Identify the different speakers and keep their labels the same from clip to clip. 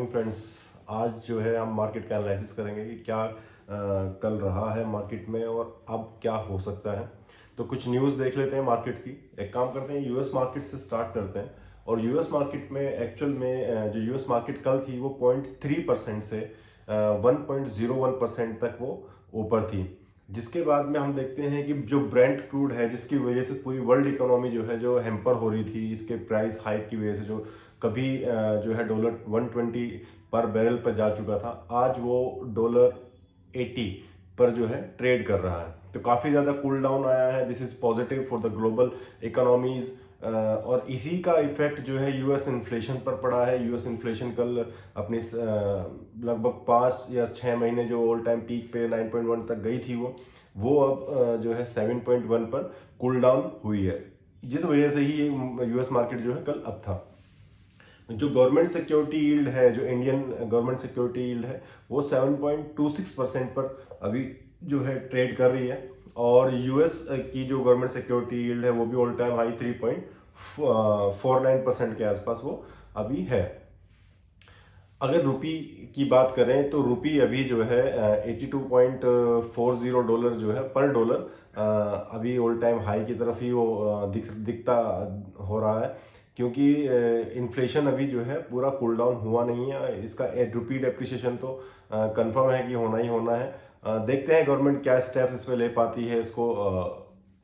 Speaker 1: Morning friends. आज जो है हम मार्केट का एनालिसिस करेंगे कि क्या कल रहा है मार्केट में और अब क्या हो सकता है। तो कुछ न्यूज़ देख लेते हैं मार्केट की। एक काम करते हैं, यूएस मार्केट से स्टार्ट करते हैं। और यूएस मार्केट में एक्चुअल में जो यूएस मार्केट कल थी वो 0.3% से 1.01% तक वो ऊपर थी। जिसके बाद में हम देखते हैं कि जो ब्रेंट क्रूड है, जिसकी वजह से पूरी वर्ल्ड इकोनॉमी जो है जो हैम्पर हो रही थी, इसके प्राइस हाइक की वजह से, जो कभी जो है डॉलर 120 पर बैरल पर जा चुका था, आज वो डॉलर 80 पर जो है ट्रेड कर रहा है। तो काफ़ी ज़्यादा कूल डाउन आया है। This is positive for the global economies. और इसी का इफेक्ट जो है यूएस इन्फ्लेशन पर पड़ा है। यूएस इन्फ्लेशन कल अपनी लगभग 5 या 6 महीने जो ऑल टाइम पीक पे 9.1 तक गई थी, वो अब जो है 7.1 पर कूल डाउन हुई है, जिस वजह से ही यूएस मार्केट जो है कल अप था। जो गवर्नमेंट सिक्योरिटी यील्ड है, जो इंडियन गवर्नमेंट सिक्योरिटी यील्ड है, वो 7.26% पर अभी जो है ट्रेड कर रही है। और यूएस की जो गवर्नमेंट सिक्योरिटी यील्ड है वो भी ऑल टाइम हाई 3.49% के आसपास वो अभी है। अगर रुपी की बात करें तो रुपी अभी जो है 82.40 डॉलर जो है पर डॉलर अभी ऑल टाइम हाई की तरफ ही वो दिखता हो रहा है, क्योंकि इन्फ्लेशन अभी जो है पूरा कूल डाउन हुआ नहीं है। इसका रुपी डेप्रिसिएशन तो कंफर्म है कि होना ही होना है। देखते हैं गवर्नमेंट क्या स्टेप्स इसमें ले पाती है इसको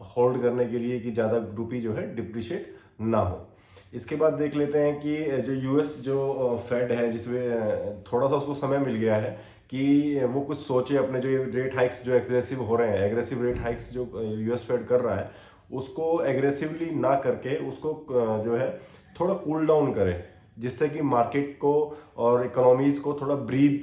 Speaker 1: होल्ड करने के लिए, कि ज़्यादा रुपी जो है डिप्रिशिएट ना हो। इसके बाद देख लेते हैं कि जो यूएस जो फेड है, जिसमें थोड़ा सा उसको समय मिल गया है कि वो कुछ सोचे अपने जो रेट हाइक्स जो एग्रेसिव हो रहे हैं, एग्रेसिव रेट हाइक्स जो यूएस फेड कर रहा है, उसको एग्रेसिवली ना करके उसको जो है थोड़ा कूल डाउन करे, जिससे कि मार्केट को और इकोनॉमीज को थोड़ा ब्रीथ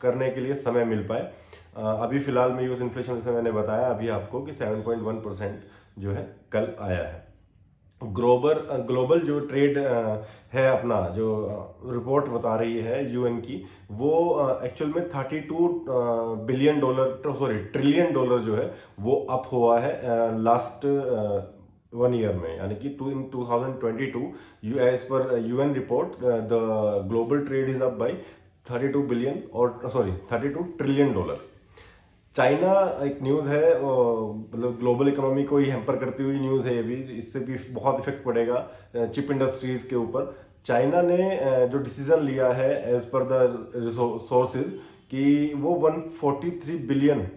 Speaker 1: करने के लिए समय मिल पाए। अभी फिलहाल में यूएस इन्फ्लेशन, जैसे मैंने बताया अभी आपको, कि 7.1% जो है कल आया है। ग्लोबल जो ट्रेड है अपना, जो रिपोर्ट बता रही है यूएन की, वो एक्चुअल में 32 billion dollar, sorry trillion dollar जो है वो अप हुआ है लास्ट 1 ईयर में, यानी कि in 2022 as per UN report the global trade is up by 32 billion, और सॉरी 32 ट्रिलियन डॉलर। चाइना एक न्यूज़ है, मतलब ग्लोबल इकोनॉमी को ही हैम्पर करती हुई न्यूज़ है ये भी। इससे भी बहुत इफेक्ट पड़ेगा चिप इंडस्ट्रीज के ऊपर। चाइना ने जो डिसीजन लिया है एज पर द सोर्सेज, कि वो 143 बिलियन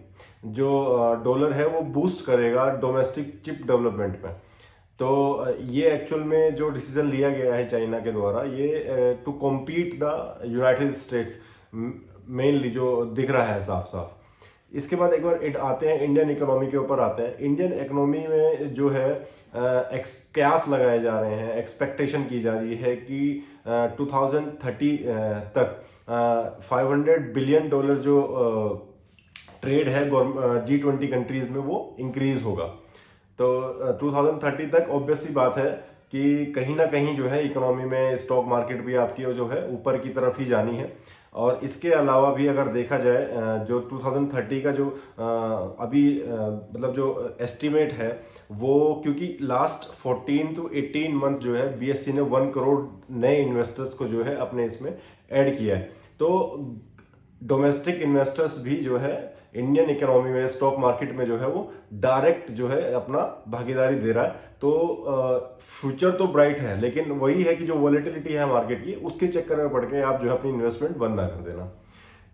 Speaker 1: जो डॉलर है वो बूस्ट करेगा डोमेस्टिक चिप डेवलपमेंट में। तो ये एक्चुअल में जो डिसीजन लिया गया है चाइना के द्वारा, ये to compete the United States mainly जो दिख रहा है साफ साफ। इसके बाद एक बार आते हैं इंडियन इकोनॉमी के ऊपर आते हैं। इंडियन इकोनॉमी में जो है कयास लगाए जा रहे हैं, एक्सपेक्टेशन की जा रही है कि 2030 तक 500 बिलियन डॉलर जो ट्रेड है G20 कंट्रीज में वो इंक्रीज होगा। तो 2030 तक ऑब्वियस सी बात है कि कहीं ना कहीं जो है इकोनॉमी में, स्टॉक मार्केट भी आपकी जो है ऊपर की तरफ ही जानी है। और इसके अलावा भी अगर देखा जाए, जो 2030 का जो अभी मतलब जो एस्टिमेट है वो, क्योंकि लास्ट 14 to 18 मंथ जो है बीएससी ने 1 करोड़ नए इन्वेस्टर्स को जो है अपने इसमें ऐड किया है। तो डोमेस्टिक इन्वेस्टर्स भी जो है इंडियन इकोनॉमी में, स्टॉक मार्केट में जो है वो डायरेक्ट जो है अपना भागीदारी दे रहा है। तो फ्यूचर तो ब्राइट है, लेकिन वही है कि जो वॉलेटिलिटी है मार्केट की, उसके चक्कर में पड़ के आप जो है अपनी इन्वेस्टमेंट बंद ना कर देना।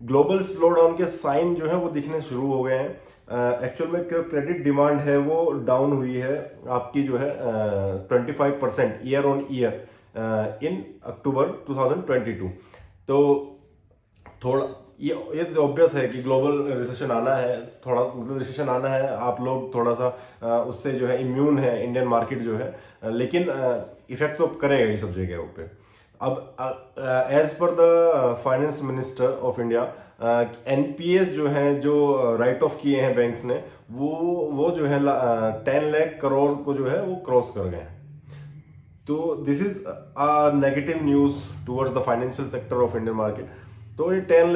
Speaker 1: ग्लोबल स्लो डाउन के साइन जो है वो दिखने शुरू हो गए हैं। एक्चुअल में क्रेडिट डिमांड है वो डाउन हुई है आपकी जो है 25% ईयर ऑन ईयर इन अक्टूबर 2022। तो थोड़ा ये तो ऑब्वियस है कि ग्लोबल रिसेशन आना है, थोड़ा मतलब रिसेशन आना है। आप लोग थोड़ा सा उससे जो है इम्यून है इंडियन मार्केट जो है, लेकिन इफेक्ट तो करेगा ही सब जगह पे। अब as per the finance minister of India, NPS जो है, जो राइट ऑफ किए हैं बैंक्स ने, वो जो है 10 लाख करोड़ को जो है वो क्रॉस कर गए हैं। तो this is a negative news towards the financial sector of Indian market. तो ये 10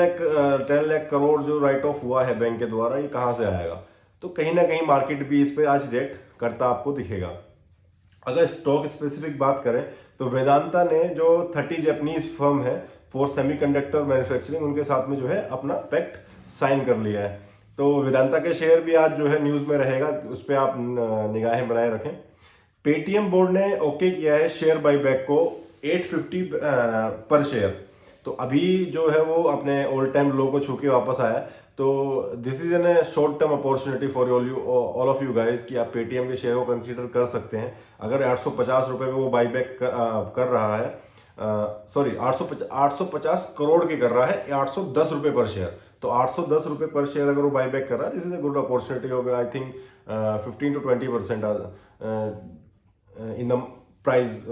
Speaker 1: लाख करोड़ जो राइट ऑफ हुआ है बैंक के द्वारा, ये कहाँ से आएगा? तो कहीं ना कहीं मार्केट भी इस पे आज रिएक्ट करता आपको दिखेगा। अगर स्टॉक स्पेसिफिक बात करें तो वेदांता ने, जो 30 जापानीज फर्म है, फॉर सेमीकंडक्टर मैन्युफैक्चरिंग, उनके साथ में जो है अपना पैक्ट साइन कर लिया है। तो वेदांता के शेयर भी आज जो है न्यूज में रहेगा, उस पर आप निगाहें बनाए रखें। पेटीएम बोर्ड ने ओके किया है शेयर बाईबैक को 850 पर शेयर। तो अभी जो है वो अपने ऑल टाइम लो को छू के वापस आया। तो this is an short term opportunity for all of you guys कि आप पेटीएम के शेयर को कंसीडर कर सकते हैं। अगर 850 रुपए पे वो बाईबैक कर रहा है, सॉरी 850 करोड़ के कर रहा है, 810 रुपए पर शेयर। तो 810 रुपए पर शेयर अगर वो बाईबैक कर रहा है, this is a good opportunity of I think 15 to 20% in the price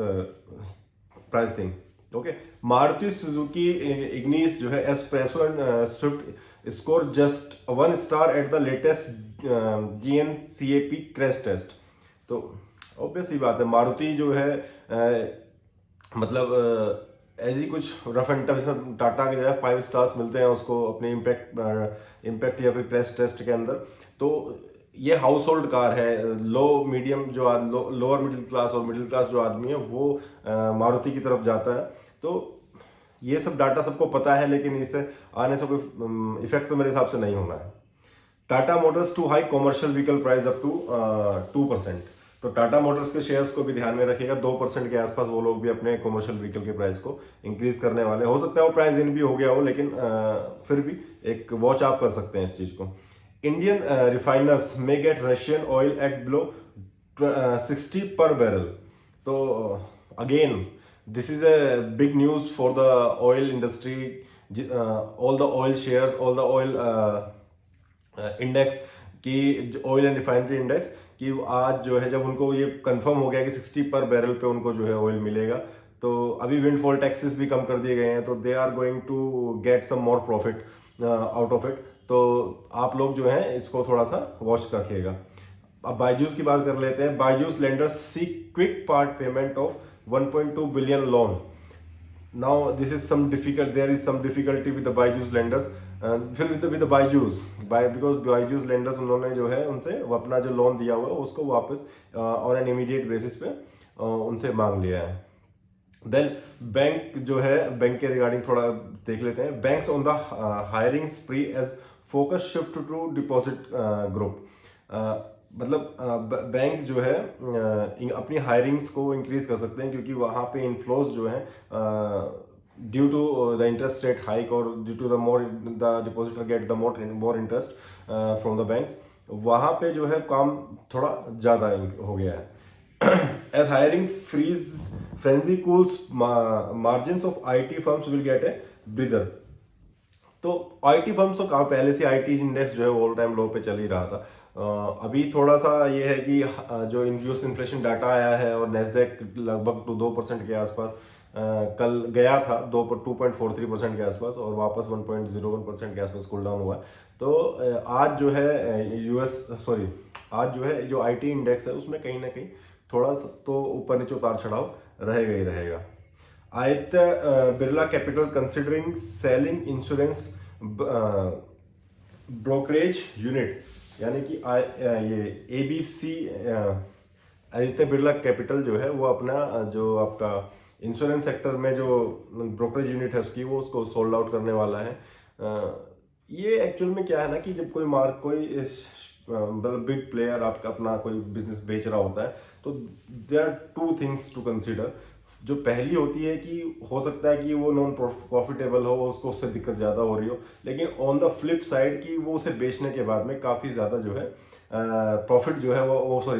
Speaker 1: thing. Okay, Maruti Suzuki Ignis जो है Espresso and Swift score just 1 star at the latest GNCAP crash test. तो ऑब्वियस ही बात है, मारुति जो है मतलब ऐसी कुछ रफ एंड टफ, टाटा के जो है 5 स्टार्स मिलते हैं उसको अपने इम्पैक्ट या फिर क्रैश टेस्ट के अंदर। तो ये हाउस होल्ड कार है, लो मीडियम जो लोअर मिडिल क्लास और मिडिल क्लास जो आदमी है वो मारुति की तरफ जाता है। तो ये सब डाटा सबको पता है, लेकिन इससे आने से कोई इफेक्ट तो मेरे हिसाब से नहीं होना है। Tata motors to hike commercial vehicle price up to 2%। तो टाटा मोटर्स के शेयर्स को भी ध्यान में रखिएगा, 2% के आसपास वो लोग भी अपने कॉमर्शियल व्हीकल के प्राइस को इंक्रीज करने वाले। हो सकता है वो प्राइस इन भी हो गया हो, लेकिन फिर भी एक वॉच आप कर सकते हैं इस चीज को। इंडियन रिफाइनर्स मे gate Russian oil eight below 60 पर बैरल। तो again this is a big news for the oil industry, all the oil shares, all the oil index की, ऑयल एंड रिफाइनरी इंडेक्स कि आज जो है जब उनको ये कंफर्म हो गया कि 60 पर बैरल पे उनको जो है ऑयल मिलेगा, तो अभी विंडफॉल टैक्सेस भी कम कर दिए गए हैं, तो they are going to get some more profit out of it. तो आप लोग जो है इसको थोड़ा सा वॉच रखिएगा। अब बायजूस की बात कर लेते हैं। Byju's lenders seek quick part payment of 1.2 billion loan. Now this is some difficult, there is some difficulty with the Byju's lenders, फिर with the Byju's because Byju's lenders उन्होंने जो है उनसे वो अपना जो लोन दिया हुआ है उसको वापस ऑन एन इमीडिएट बेसिस पे उनसे मांग लिया है। देन बैंक जो है, बैंक के रिगार्डिंग थोड़ा देख लेते हैं। Banks on the hiring spree as focus shift to deposit group. मतलब बैंक जो है अपनी हायरिंग्स को इंक्रीज कर सकते हैं, क्योंकि वहाँ पे इनफ्लोज जो है due to the interest rate hike और due to the more the depositor get the more interest from the banks, वहाँ पे जो है काम थोड़ा ज़्यादा हो गया है। As hiring frenzy cools margins of IT firms will get a breather. तो IT फर्म्स तो पहले से IT इंडेक्स जो है ऑल टाइम लो पे चल ही रहा था। अभी थोड़ा सा ये है कि जो यूएस इन्फ्लेशन डाटा आया है और नेस्डेक लगभग 2% के आसपास कल गया था 2.43% के आसपास और वापस 1.01% के आसपास कूल डाउन हुआ। तो आज जो है आज जो है जो IT इंडेक्स है उसमें कहीं ना कहीं थोड़ा सा तो ऊपर नीचे उतार चढ़ाव रहेगा ही रहेगा। Aditya Birla capital considering selling insurance brokerage unit, यानी कि ये ABC आदित्य बिरला कैपिटल जो है वो अपना जो आपका इंश्योरेंस सेक्टर में जो ब्रोकरेज यूनिट है उसकी वो उसको सोल्ड आउट करने वाला है। ये एक्चुअल में क्या है ना कि जब कोई मतलब बिग प्लेयर आपका अपना कोई बिजनेस बेच रहा होता है, तो there are 2 things to consider. जो पहली होती है कि हो सकता है कि वो नॉन प्रॉफिटेबल हो, उसको उससे दिक्कत ज़्यादा हो रही हो, लेकिन ऑन द फ्लिप साइड कि वो उसे बेचने के बाद में काफ़ी ज़्यादा जो है प्रॉफिट जो है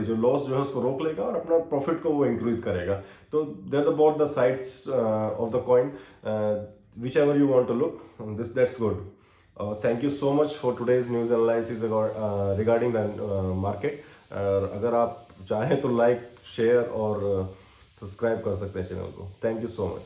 Speaker 1: जो लॉस जो है उसको रोक लेगा और अपना प्रॉफिट को वो इंक्रीज करेगा। तो there both the sides of the coin, whichever you want to look this, that's good. Thank you so much for today's news analysis regarding the market. अगर आप चाहें तो लाइक, शेयर और subscribe कर सकते हैं चैनल को। Thank you so much.